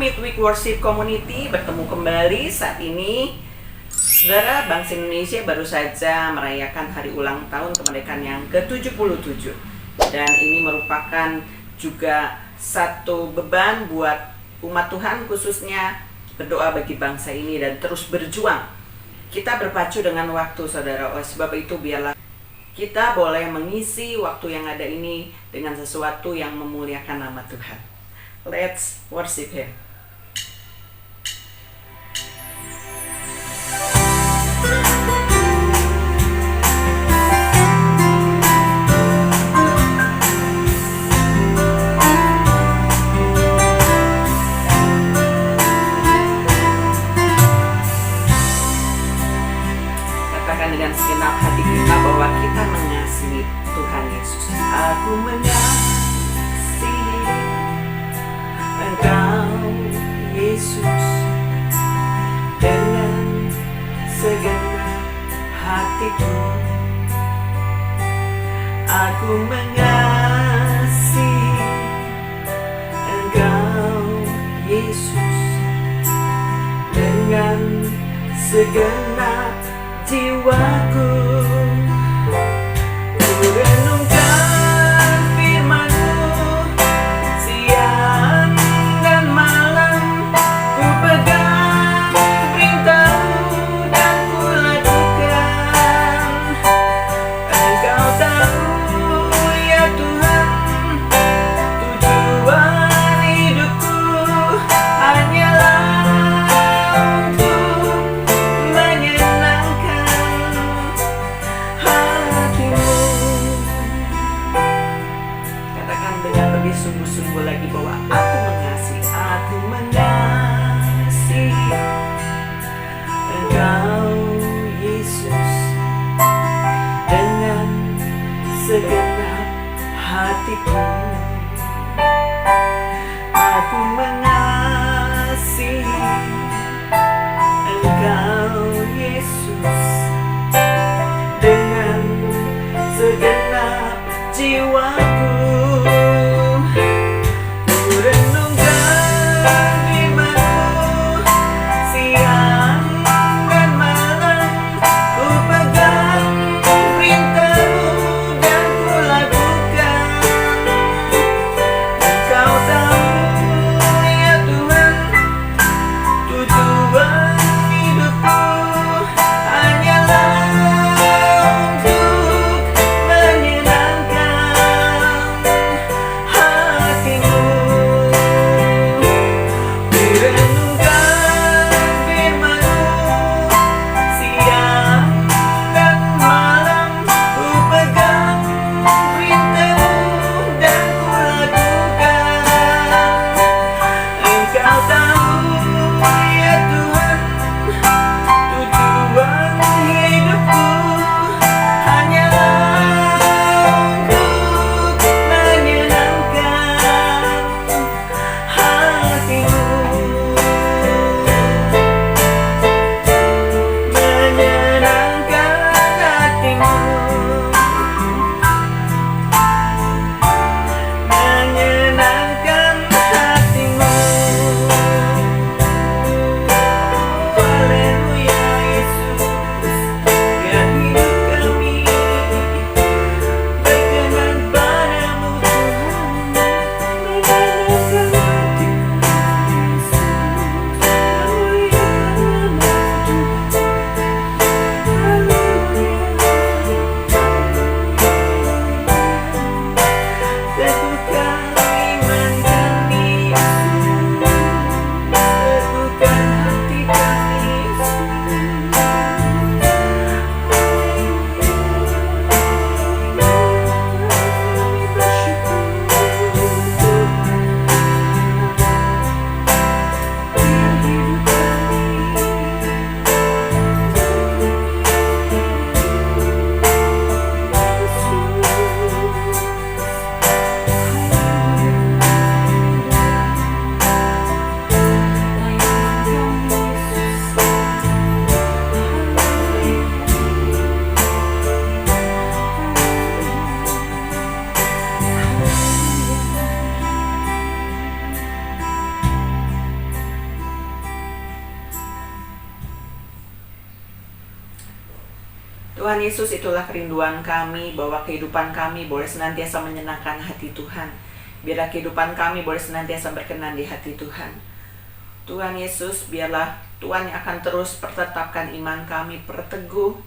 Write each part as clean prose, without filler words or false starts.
Midweek Worship Community bertemu kembali saat ini. Saudara, bangsa Indonesia baru saja merayakan hari ulang tahun kemerdekaan yang ke-77. Dan ini merupakan juga satu beban buat umat Tuhan, khususnya berdoa bagi bangsa ini dan terus berjuang. Kita berpacu dengan waktu, saudara. Oleh sebab itu, biarlah kita boleh mengisi waktu yang ada ini dengan sesuatu yang memuliakan nama Tuhan. Let's worship Him. Katakan dengan segenap hati kita bahwa kita mengasihi Tuhan Yesus. Aku mengasihi Engkau, Yesus, dengan segenap hatiku. Aku mengasihi Engkau, Yesus, dengan segenap jiwaku. Ku renungkan firman-Mu siang dan malam, ku pegang perintah-Mu dan ku lakukan. Engkau tahu ya Tuhan, tujuan hidupku hanyalah untuk menyenangkan Yesus, itulah kerinduan kami, bahwa kehidupan kami boleh senantiasa menyenangkan hati Tuhan. Biarlah kehidupan kami boleh senantiasa berkenan di hati Tuhan. Tuhan Yesus, biarlah Tuhan yang akan terus pertetapkan iman kami, perteguh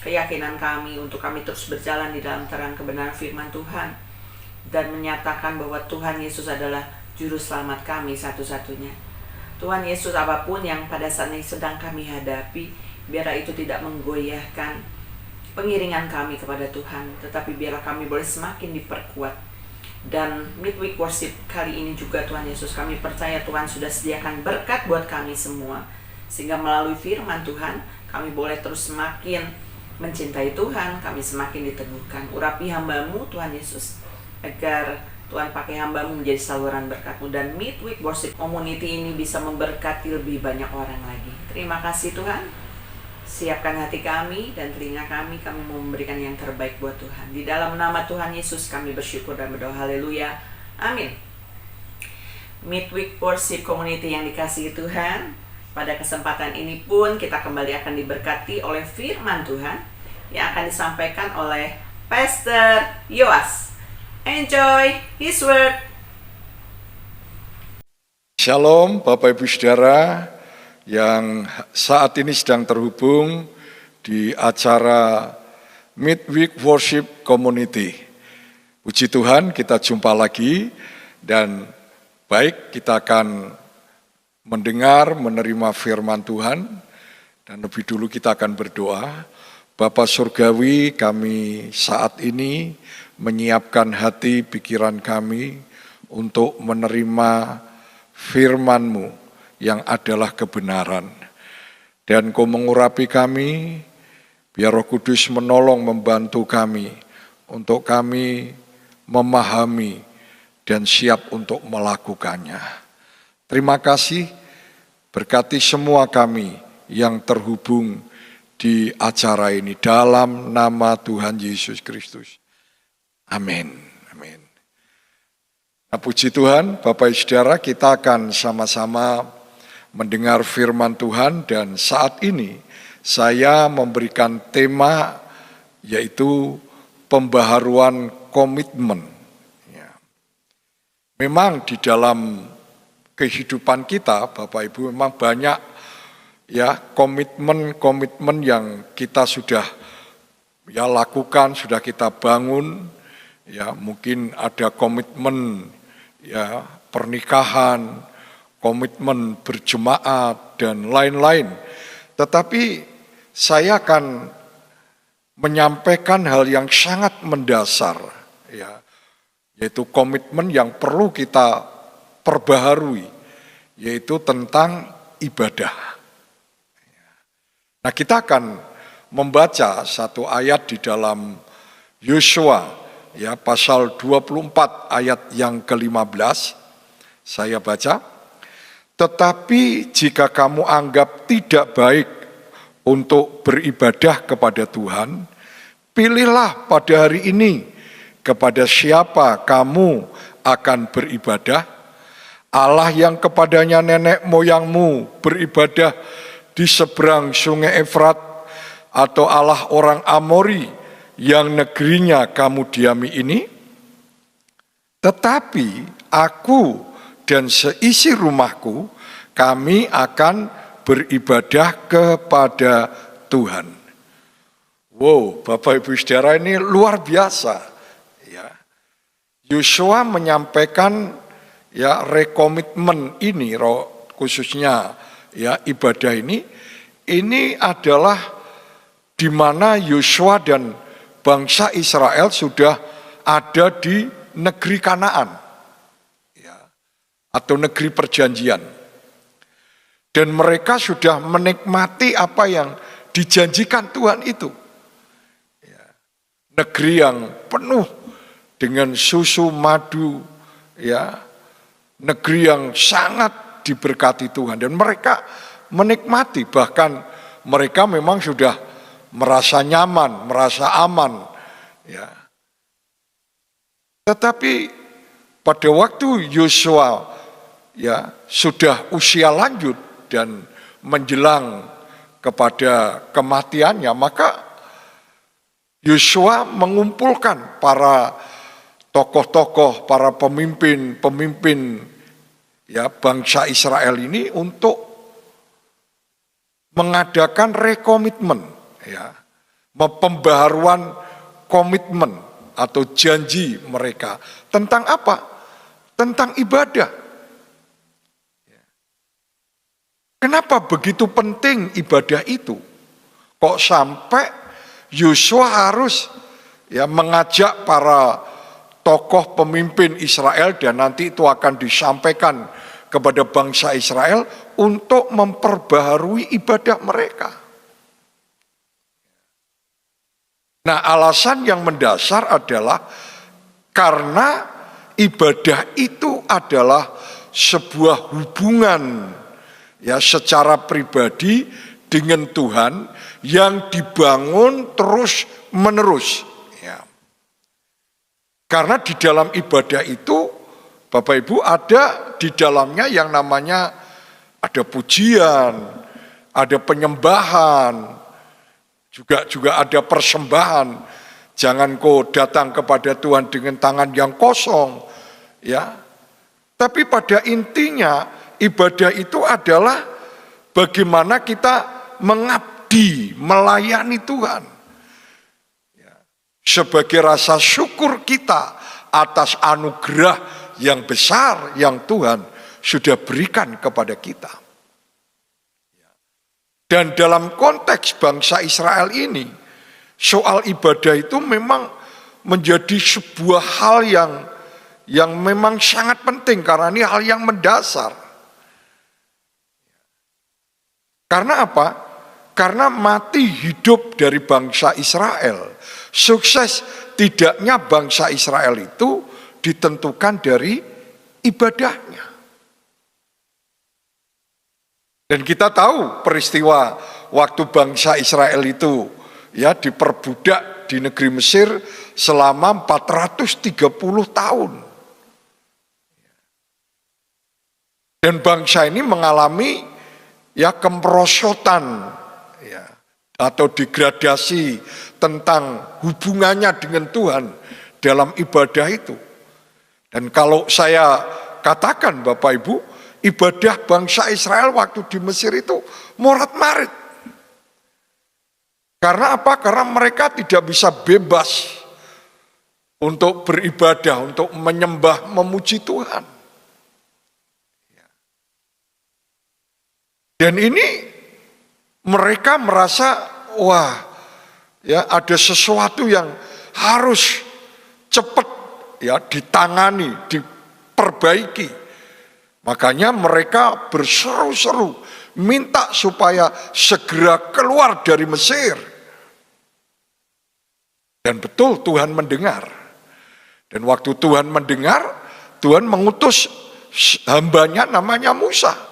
keyakinan kami untuk kami terus berjalan di dalam terang kebenaran firman Tuhan, dan menyatakan bahwa Tuhan Yesus adalah juru selamat kami satu-satunya. Tuhan Yesus, apapun yang pada saat ini sedang kami hadapi, biarlah itu tidak menggoyahkan pengiringan kami kepada Tuhan, tetapi biarlah kami boleh semakin diperkuat. Dan midweek worship kali ini juga Tuhan Yesus, kami percaya Tuhan sudah sediakan berkat buat kami semua, sehingga melalui firman Tuhan kami boleh terus semakin mencintai Tuhan, kami semakin diteguhkan. Urapi hamba-Mu Tuhan Yesus, agar Tuhan pakai hamba-Mu menjadi saluran berkat-Mu, dan midweek worship community ini bisa memberkati lebih banyak orang lagi. Terima kasih Tuhan. Siapkan hati kami dan telinga kami mau memberikan yang terbaik buat Tuhan. Di dalam nama Tuhan Yesus kami bersyukur dan berdoa, haleluya, amin. Midweek Worship Community yang dikasihi Tuhan, pada kesempatan ini pun kita kembali akan diberkati oleh firman Tuhan yang akan disampaikan oleh Pastor Yoas. Enjoy his word. Shalom Bapak Ibu Saudara yang saat ini sedang terhubung di acara Midweek Worship Community. Puji Tuhan, kita jumpa lagi, dan baik, kita akan mendengar, menerima firman Tuhan, dan lebih dulu kita akan berdoa. Bapa Surgawi, kami saat ini menyiapkan hati pikiran kami untuk menerima firman-Mu yang adalah kebenaran. Dan Kau mengurapi kami, biar Roh Kudus menolong membantu kami, untuk kami memahami dan siap untuk melakukannya. Terima kasih, berkati semua kami yang terhubung di acara ini, dalam nama Tuhan Yesus Kristus. Amin. Amin. Nah, puji Tuhan, Bapak Ibu Saudara, kita akan sama-sama mendengar firman Tuhan, dan saat ini saya memberikan tema yaitu pembaharuan komitmen. Ya. Memang di dalam kehidupan kita, Bapak Ibu, memang banyak ya komitmen yang kita sudah ya lakukan, sudah kita bangun. Ya, mungkin ada komitmen ya pernikahan, komitmen berjemaat, dan lain-lain. Tetapi saya akan menyampaikan hal yang sangat mendasar, ya, yaitu komitmen yang perlu kita perbaharui, yaitu tentang ibadah. Nah, kita akan membaca satu ayat di dalam Yosua, ya, pasal 24 ayat yang ke-15. Saya baca. Tetapi jika kamu anggap tidak baik untuk beribadah kepada Tuhan, pilihlah pada hari ini kepada siapa kamu akan beribadah. Allah yang kepadanya nenek moyangmu beribadah di seberang sungai Efrat, atau Allah orang Amori yang negerinya kamu diami ini? Tetapi aku dan seisi rumahku, kami akan beribadah kepada Tuhan. Wow, Bapak Ibu Saudara, ini luar biasa. Ya. Yosua menyampaikan ya rekomitmen ini, khususnya ya ibadah ini adalah di mana Yosua dan bangsa Israel sudah ada di negeri Kanaan. Atau negeri perjanjian. Dan mereka sudah menikmati apa yang dijanjikan Tuhan itu. Ya. Negeri yang penuh dengan susu madu, ya, negeri yang sangat diberkati Tuhan. Dan mereka menikmati, bahkan mereka memang sudah merasa nyaman, merasa aman. Ya. Tetapi pada waktu Yosua ya sudah usia lanjut dan menjelang kepada kematiannya, maka Yosua mengumpulkan para tokoh-tokoh, para pemimpin ya bangsa Israel ini untuk mengadakan rekomitmen, ya, pembaharuan komitmen atau janji mereka tentang apa? Tentang ibadah. Kenapa begitu penting ibadah itu? Kok sampai Yosua harus ya mengajak para tokoh pemimpin Israel dan nanti itu akan disampaikan kepada bangsa Israel untuk memperbaharui ibadah mereka. Nah, alasan yang mendasar adalah karena ibadah itu adalah sebuah hubungan ya secara pribadi dengan Tuhan yang dibangun terus menerus. Ya. Karena di dalam ibadah itu, Bapak Ibu, ada di dalamnya yang namanya ada pujian, ada penyembahan, juga ada persembahan. Jangan kau datang kepada Tuhan dengan tangan yang kosong, ya. Tapi pada intinya ibadah itu adalah bagaimana kita mengabdi, melayani Tuhan. Ya. Sebagai rasa syukur kita atas anugerah yang besar yang Tuhan sudah berikan kepada kita. Dan dalam konteks bangsa Israel ini, soal ibadah itu memang menjadi sebuah hal yang memang sangat penting karena ini hal yang mendasar. Karena apa? Karena mati hidup dari bangsa Israel, sukses tidaknya bangsa Israel itu ditentukan dari ibadahnya. Dan kita tahu peristiwa waktu bangsa Israel itu ya diperbudak di negeri Mesir selama 430 tahun. Dan bangsa ini mengalami ya kemerosotan ya atau degradasi tentang hubungannya dengan Tuhan dalam ibadah itu. Dan kalau saya katakan Bapak Ibu, ibadah bangsa Israel waktu di Mesir itu morat-marit. Karena apa? Karena mereka tidak bisa bebas untuk beribadah, untuk menyembah, memuji Tuhan. Dan ini mereka merasa, wah, ya ada sesuatu yang harus cepat ya ditangani, diperbaiki. Makanya mereka berseru-seru minta supaya segera keluar dari Mesir. Dan betul Tuhan mendengar. Dan waktu Tuhan mendengar, Tuhan mengutus hambanya namanya Musa.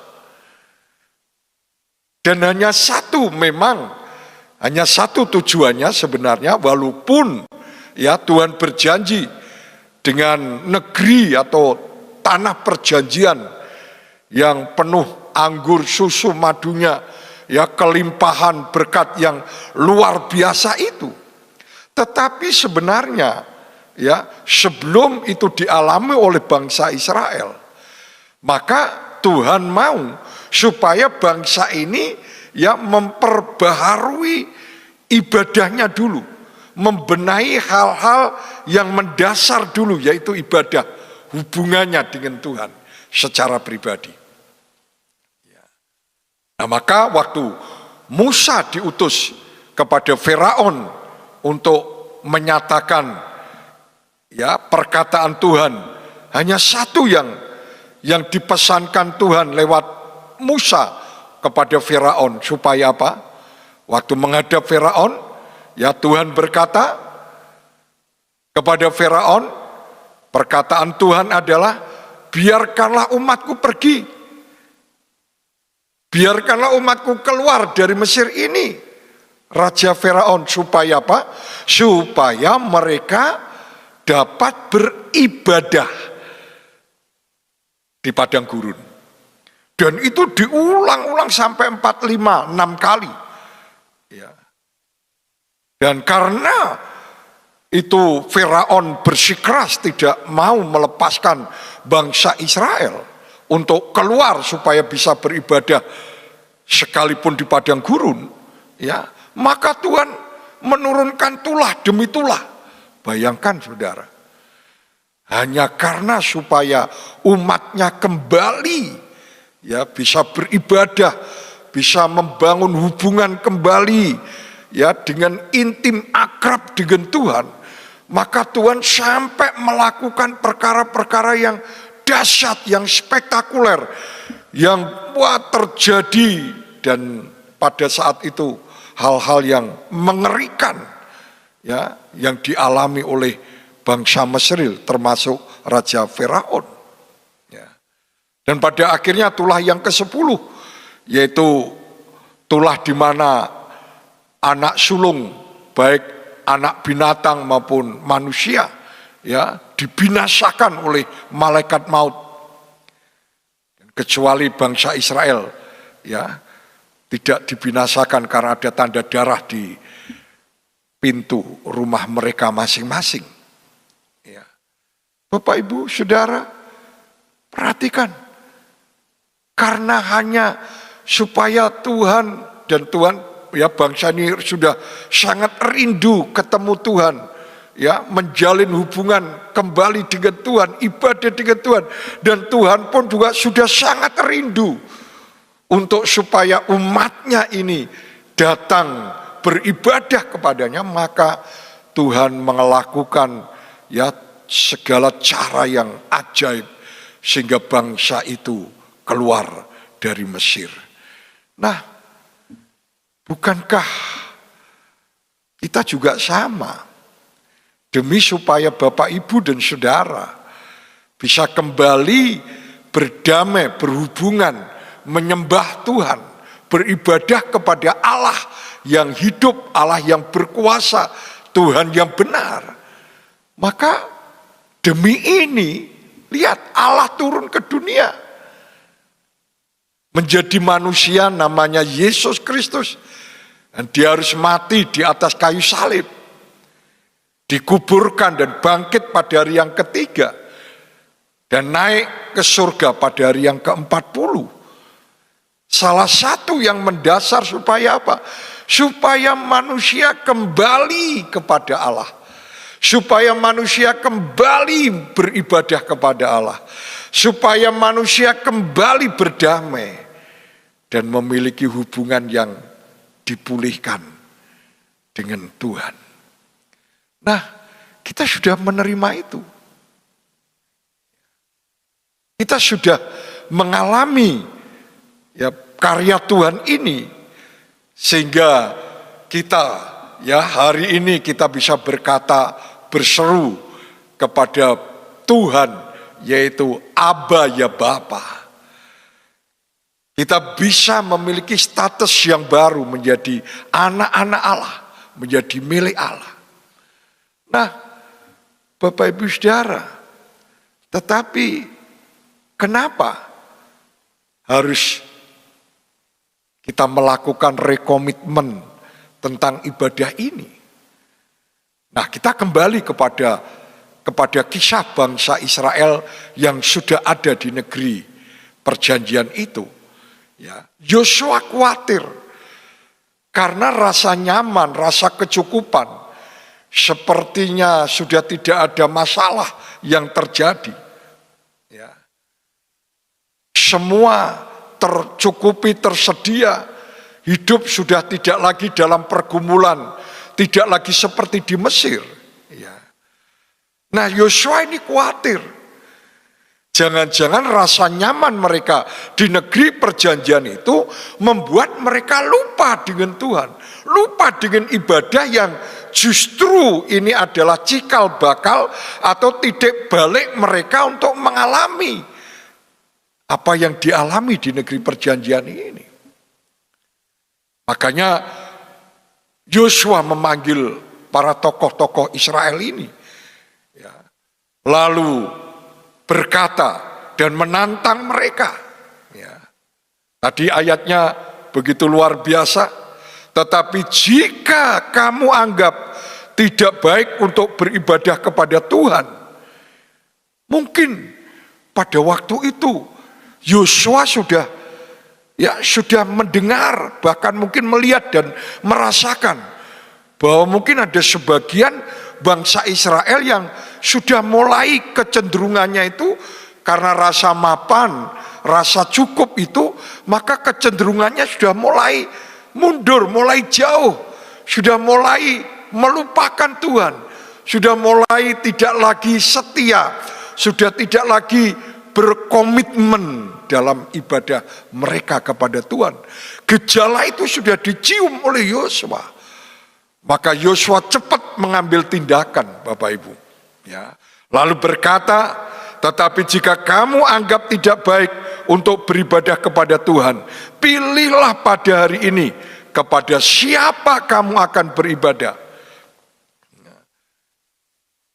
Dan hanya satu tujuannya sebenarnya, walaupun ya Tuhan berjanji dengan negeri atau tanah perjanjian yang penuh anggur, susu, madunya, ya kelimpahan berkat yang luar biasa itu. Tetapi sebenarnya ya sebelum itu dialami oleh bangsa Israel, maka Tuhan mau supaya bangsa ini ya memperbaharui ibadahnya dulu, membenahi hal-hal yang mendasar dulu, yaitu ibadah, hubungannya dengan Tuhan secara pribadi. Nah, maka waktu Musa diutus kepada Firaun untuk menyatakan ya perkataan Tuhan, hanya satu yang dipesankan Tuhan lewat Musa kepada Firaun supaya apa? Waktu menghadap Firaun, ya Tuhan berkata kepada Firaun, perkataan Tuhan adalah biarkanlah umatku pergi. Biarkanlah umatku keluar dari Mesir ini. Raja Firaun supaya apa? Supaya mereka dapat beribadah di padang gurun. Dan itu diulang-ulang sampai 4, 5, 6 kali. Ya. Dan karena itu Firaun bersikeras tidak mau melepaskan bangsa Israel untuk keluar supaya bisa beribadah sekalipun di padang gurun, ya, maka Tuhan menurunkan tulah demi tulah. Bayangkan saudara, hanya karena supaya umatnya kembali, ya, bisa beribadah, bisa membangun hubungan kembali, ya, dengan intim akrab dengan Tuhan, maka Tuhan sampai melakukan perkara-perkara yang dahsyat, yang spektakuler, yang terjadi, dan pada saat itu hal-hal yang mengerikan, ya, yang dialami oleh bangsa Mesir termasuk Raja Firaun, ya. Dan pada akhirnya tulah yang ke-10, yaitu tulah di mana anak sulung baik anak binatang maupun manusia, ya, dibinasakan oleh malaikat maut, kecuali bangsa Israel, ya, tidak dibinasakan karena ada tanda darah di pintu rumah mereka masing-masing, ya. Bapak Ibu Saudara, perhatikan, karena hanya supaya Tuhan, dan Tuhan, ya, bangsa ini sudah sangat rindu ketemu Tuhan, ya, menjalin hubungan kembali dengan Tuhan, ibadah dengan Tuhan, dan Tuhan pun juga sudah sangat rindu untuk supaya umatnya ini datang beribadah kepadanya. Maka Tuhan melakukan, ya, segala cara yang ajaib sehingga bangsa itu keluar dari Mesir. Nah, bukankah kita juga sama? Demi supaya Bapak, Ibu, dan Saudara bisa kembali berdamai, berhubungan, menyembah Tuhan, beribadah kepada Allah yang hidup, Allah yang berkuasa, Tuhan yang benar. Maka demi ini, lihat, Allah turun ke dunia, menjadi manusia namanya Yesus Kristus. Dan dia harus mati di atas kayu salib, dikuburkan dan bangkit pada hari yang ketiga, dan naik ke surga pada hari yang ke-40. Salah satu yang mendasar supaya apa? Supaya manusia kembali kepada Allah, supaya manusia kembali beribadah kepada Allah, supaya manusia kembali berdamai dan memiliki hubungan yang dipulihkan dengan Tuhan. Nah, kita sudah menerima itu. Kita sudah mengalami, ya, karya Tuhan ini, sehingga kita, ya, hari ini kita bisa berkata, berseru kepada Tuhan, yaitu Aba, ya Bapa. Kita bisa memiliki status yang baru, menjadi anak-anak Allah, menjadi milik Allah. Nah, Bapak Ibu Saudara, tetapi kenapa harus kita melakukan rekomitmen tentang ibadah ini? Nah, kita kembali kepada kisah bangsa Israel yang sudah ada di negeri perjanjian itu. Ya, Yosua khawatir karena rasa nyaman, rasa kecukupan, sepertinya sudah tidak ada masalah yang terjadi. Ya. Semua tercukupi, tersedia, hidup sudah tidak lagi dalam pergumulan, tidak lagi seperti di Mesir. Ya. Nah, Yosua ini khawatir. Jangan-jangan rasa nyaman mereka di negeri perjanjian itu membuat mereka lupa dengan Tuhan, lupa dengan ibadah yang justru ini adalah cikal bakal atau titik balik mereka untuk mengalami apa yang dialami di negeri perjanjian ini. Makanya Yosua memanggil para tokoh-tokoh Israel ini, ya, lalu berkata dan menantang mereka. Ya. Tadi ayatnya begitu luar biasa. Tetapi jika kamu anggap tidak baik untuk beribadah kepada Tuhan. Mungkin pada waktu itu Yosua sudah mendengar, bahkan mungkin melihat dan merasakan bahwa mungkin ada sebagian bangsa Israel yang sudah mulai kecenderungannya itu karena rasa mapan, rasa cukup itu, maka kecenderungannya sudah mulai mundur, mulai jauh, sudah mulai melupakan Tuhan, sudah mulai tidak lagi setia, sudah tidak lagi berkomitmen dalam ibadah mereka kepada Tuhan. Gejala itu sudah dicium oleh Yosua. Maka Yosua cepat mengambil tindakan, Bapak Ibu. Ya. Lalu berkata, tetapi jika kamu anggap tidak baik untuk beribadah kepada Tuhan, pilihlah pada hari ini kepada siapa kamu akan beribadah.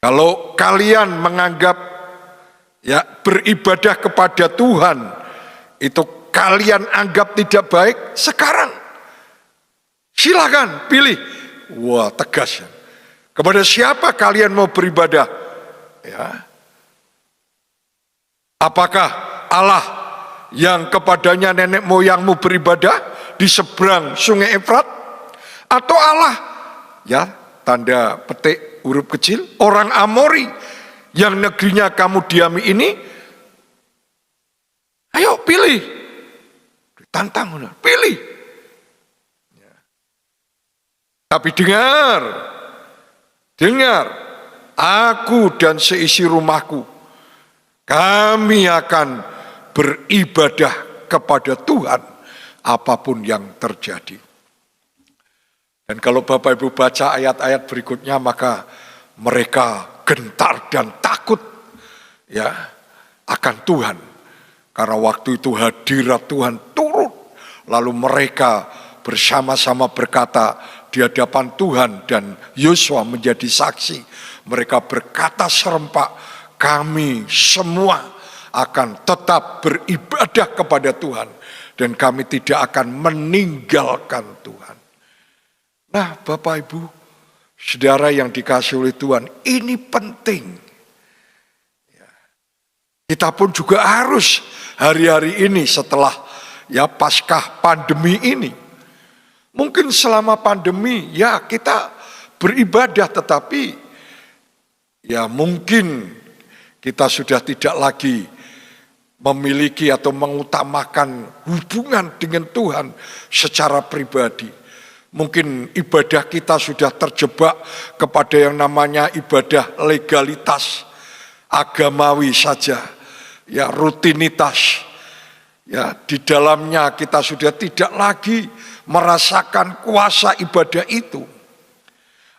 Kalau kalian menganggap beribadah kepada Tuhan itu kalian anggap tidak baik, sekarang silakan pilih. Wah, tegas ya. Kepada siapa kalian mau beribadah? Ya. Apakah Allah yang kepadanya nenek moyangmu beribadah di seberang sungai Efrat? Atau Allah, ya, tanda petik huruf kecil, orang Amori yang negerinya kamu diami ini? Ayo pilih. Ditantang, pilih. Tapi dengar, aku dan seisi rumahku, kami akan beribadah kepada Tuhan apapun yang terjadi. Dan kalau Bapak Ibu baca ayat-ayat berikutnya, maka mereka gentar dan takut ya akan Tuhan. Karena waktu itu hadirat Tuhan turun, lalu mereka bersama-sama berkata di hadapan Tuhan, dan Yosua menjadi saksi. Mereka berkata serempak, kami semua akan tetap beribadah kepada Tuhan dan kami tidak akan meninggalkan Tuhan. Nah, Bapak Ibu, saudara yang dikasihi oleh Tuhan, ini penting. Kita pun juga harus hari-hari ini setelah Paskah pandemi ini. Mungkin selama pandemi kita beribadah, tetapi mungkin kita sudah tidak lagi memiliki atau mengutamakan hubungan dengan Tuhan secara pribadi. Mungkin ibadah kita sudah terjebak kepada yang namanya ibadah legalitas, agamawi saja, rutinitas. Di dalamnya kita sudah tidak lagi merasakan kuasa ibadah itu.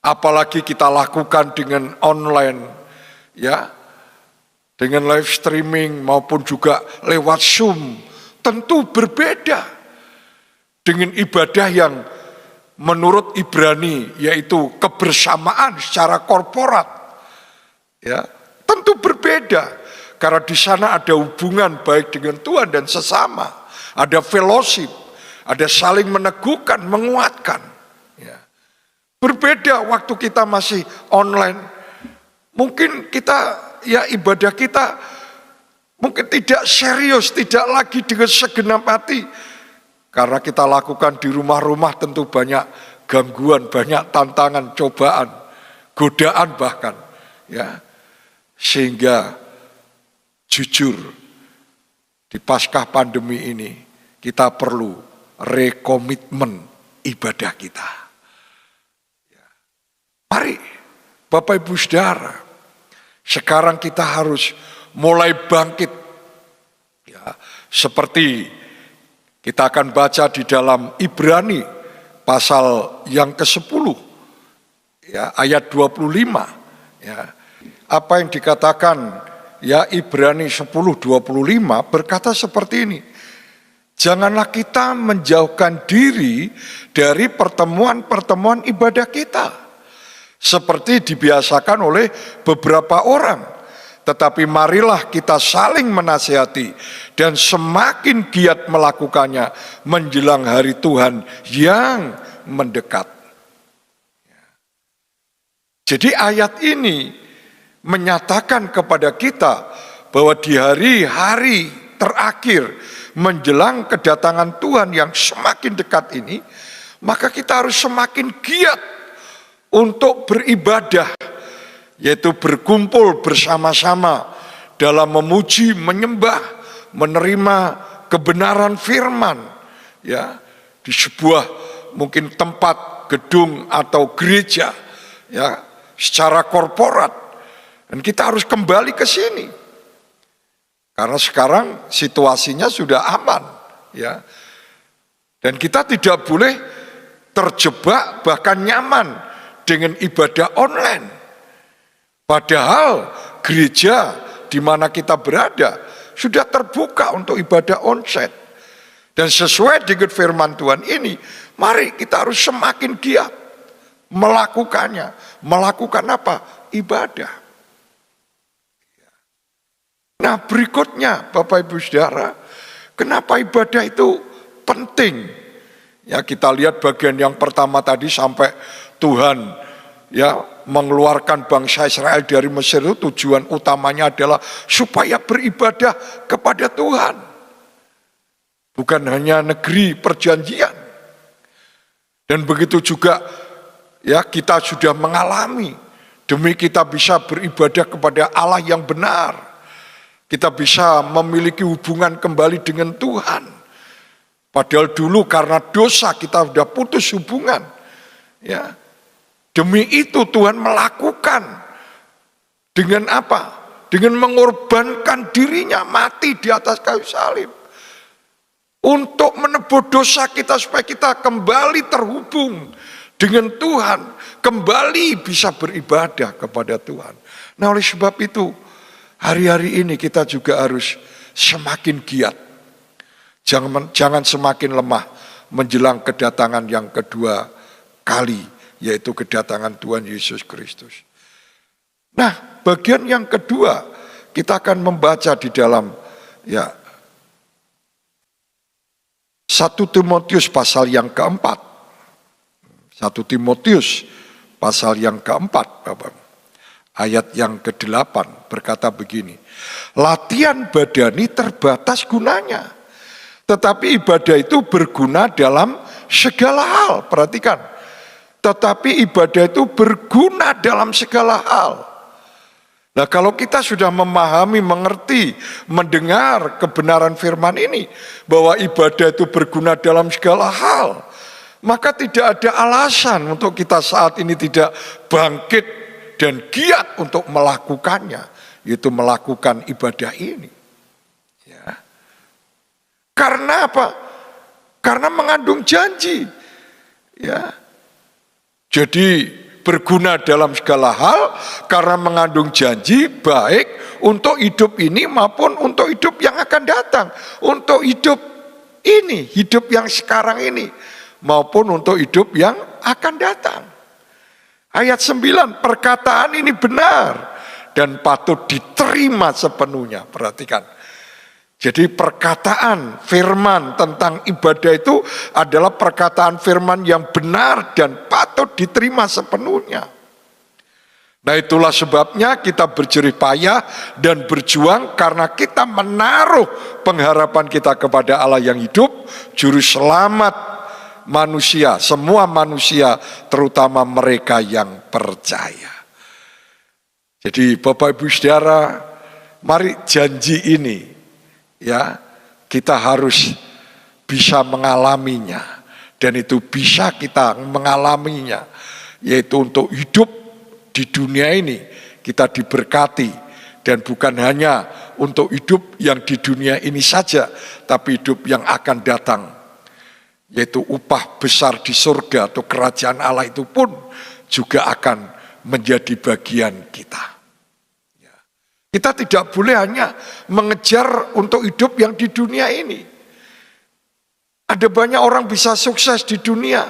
Apalagi kita lakukan dengan online, dengan live streaming maupun juga lewat Zoom, tentu berbeda dengan ibadah yang menurut Ibrani yaitu kebersamaan secara korporat. Tentu berbeda karena di sana ada hubungan baik dengan Tuhan dan sesama, ada fellowship, ada saling meneguhkan, menguatkan. Berbeda waktu kita masih online. Mungkin kita ibadah kita mungkin tidak serius, tidak lagi dengan segenap hati. Karena kita lakukan di rumah-rumah tentu banyak gangguan, banyak tantangan, cobaan, godaan bahkan. Sehingga jujur di Paskah pandemi ini kita perlu rekomitmen ibadah kita. Mari Bapak Ibu Saudara, sekarang kita harus mulai bangkit. Seperti kita akan baca di dalam Ibrani pasal yang ke-10 ayat 25. Apa yang dikatakan Ibrani 10:25 berkata seperti ini. Janganlah kita menjauhkan diri dari pertemuan-pertemuan ibadah kita, seperti dibiasakan oleh beberapa orang. Tetapi marilah kita saling menasihati dan semakin giat melakukannya menjelang hari Tuhan yang mendekat. Jadi ayat ini menyatakan kepada kita bahwa di hari-hari terakhir menjelang kedatangan Tuhan yang semakin dekat ini, maka kita harus semakin giat untuk beribadah, yaitu berkumpul bersama-sama dalam memuji, menyembah, menerima kebenaran firman, ya, di sebuah mungkin tempat, gedung atau gereja, ya, secara korporat. Dan kita harus kembali ke sini. Karena sekarang situasinya sudah aman, ya. Dan kita tidak boleh terjebak bahkan nyaman dengan ibadah online. Padahal gereja di mana kita berada sudah terbuka untuk ibadah onsite. Dan sesuai dengan firman Tuhan ini, mari kita harus semakin giat melakukannya. Melakukan apa? Ibadah. Nah, berikutnya Bapak Ibu Saudara, kenapa ibadah itu penting? Ya, kita lihat bagian yang pertama tadi sampai Tuhan ya mengeluarkan bangsa Israel dari Mesir itu tujuan utamanya adalah supaya beribadah kepada Tuhan. Bukan hanya negeri perjanjian. Dan begitu juga ya kita sudah mengalami demi kita bisa beribadah kepada Allah yang benar. Kita bisa memiliki hubungan kembali dengan Tuhan. Padahal dulu karena dosa kita sudah putus hubungan. Ya. Demi itu Tuhan melakukan dengan apa? Dengan mengorbankan dirinya mati di atas kayu salib. Untuk menebus dosa kita supaya kita kembali terhubung dengan Tuhan. Kembali bisa beribadah kepada Tuhan. Nah, oleh sebab itu hari-hari ini kita juga harus semakin giat. Jangan semakin lemah menjelang kedatangan yang kedua kali, yaitu kedatangan Tuhan Yesus Kristus. Nah, bagian yang kedua kita akan membaca di dalam ya 1 Timotius pasal yang keempat. 1 Timotius pasal yang keempat, Bapak. Ayat yang ke-8 berkata begini, latihan badani terbatas gunanya, tetapi ibadah itu berguna dalam segala hal. Perhatikan, tetapi ibadah itu berguna dalam segala hal. Nah, kalau kita sudah memahami, mengerti, mendengar kebenaran firman ini, bahwa ibadah itu berguna dalam segala hal, maka tidak ada alasan untuk kita saat ini tidak bangkit dan giat untuk melakukannya, yaitu melakukan ibadah ini. Ya. Karena apa? Karena mengandung janji. Ya. Jadi berguna dalam segala hal karena mengandung janji baik untuk hidup ini maupun untuk hidup yang akan datang. Untuk hidup ini, hidup yang sekarang ini, maupun untuk hidup yang akan datang. Ayat 9, perkataan ini benar dan patut diterima sepenuhnya. Perhatikan. Jadi perkataan firman tentang ibadah itu adalah perkataan firman yang benar dan patut diterima sepenuhnya. Nah, itulah sebabnya kita berjerih payah dan berjuang karena kita menaruh pengharapan kita kepada Allah yang hidup, juru selamat manusia, semua manusia, terutama mereka yang percaya. Jadi Bapak Ibu Saudara, mari janji ini ya kita harus bisa mengalaminya, dan itu bisa kita mengalaminya, yaitu untuk hidup di dunia ini kita diberkati, dan bukan hanya untuk hidup yang di dunia ini saja, tapi hidup yang akan datang, yaitu upah besar di surga atau kerajaan Allah itu pun juga akan menjadi bagian kita. Ya. Kita tidak boleh hanya mengejar untuk hidup yang di dunia ini. Ada banyak orang bisa sukses di dunia,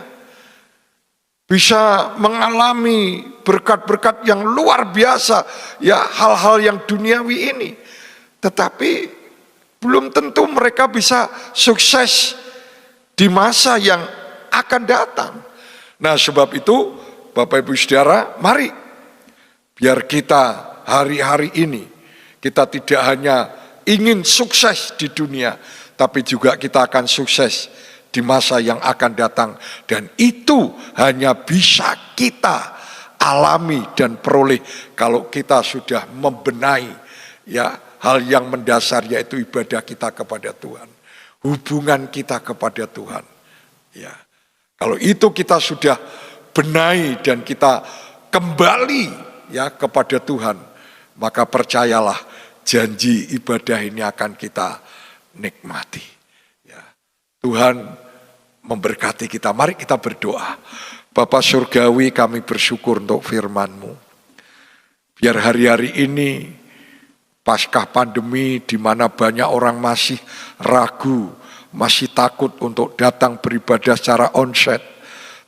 bisa mengalami berkat-berkat yang luar biasa, ya hal-hal yang duniawi ini. Tetapi belum tentu mereka bisa sukses di masa yang akan datang. Nah, sebab itu Bapak Ibu Saudara, mari Biar kita hari-hari ini, kita tidak hanya ingin sukses di dunia, tapi juga kita akan sukses di masa yang akan datang. Dan itu hanya bisa kita alami dan peroleh kalau kita sudah membenahi ya hal yang mendasar, yaitu ibadah kita kepada Tuhan, hubungan kita kepada Tuhan. Ya, kalau itu kita sudah benahi dan kita kembali ya kepada Tuhan, maka percayalah janji ibadah ini akan kita nikmati. Ya, Tuhan memberkati kita. Mari kita berdoa. Bapa Surgawi, kami bersyukur untuk firman-Mu. Biar hari-hari ini pasca pandemi, di mana banyak orang masih ragu, masih takut untuk datang beribadah secara onsite,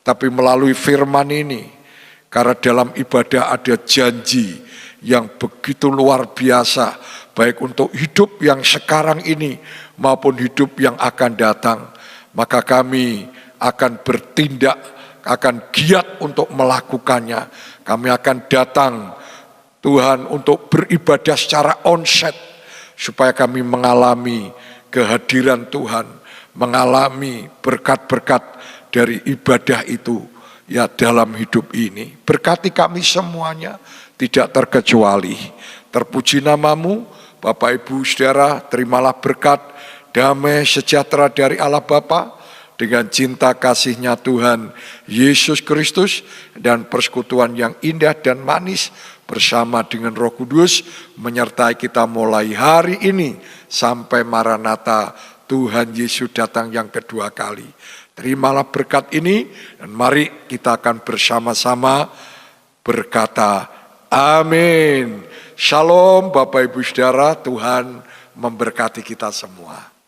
tapi melalui firman ini, karena dalam ibadah ada janji yang begitu luar biasa, baik untuk hidup yang sekarang ini maupun hidup yang akan datang, maka kami akan bertindak, akan giat untuk melakukannya. Kami akan datang Tuhan untuk beribadah secara onsite, supaya kami mengalami kehadiran Tuhan, mengalami berkat-berkat dari ibadah itu ya dalam hidup ini. Berkati kami semuanya, tidak terkecuali. Terpuji nama-Mu, Bapak Ibu Saudara, terimalah berkat, damai sejahtera dari Allah Bapa, dengan cinta kasih-Nya Tuhan Yesus Kristus, dan persekutuan yang indah dan manis bersama dengan Roh Kudus menyertai kita mulai hari ini sampai Maranatha, Tuhan Yesus datang yang kedua kali. Terimalah berkat ini, dan mari kita akan bersama-sama berkata amin. Shalom Bapak Ibu Saudara, Tuhan memberkati kita semua.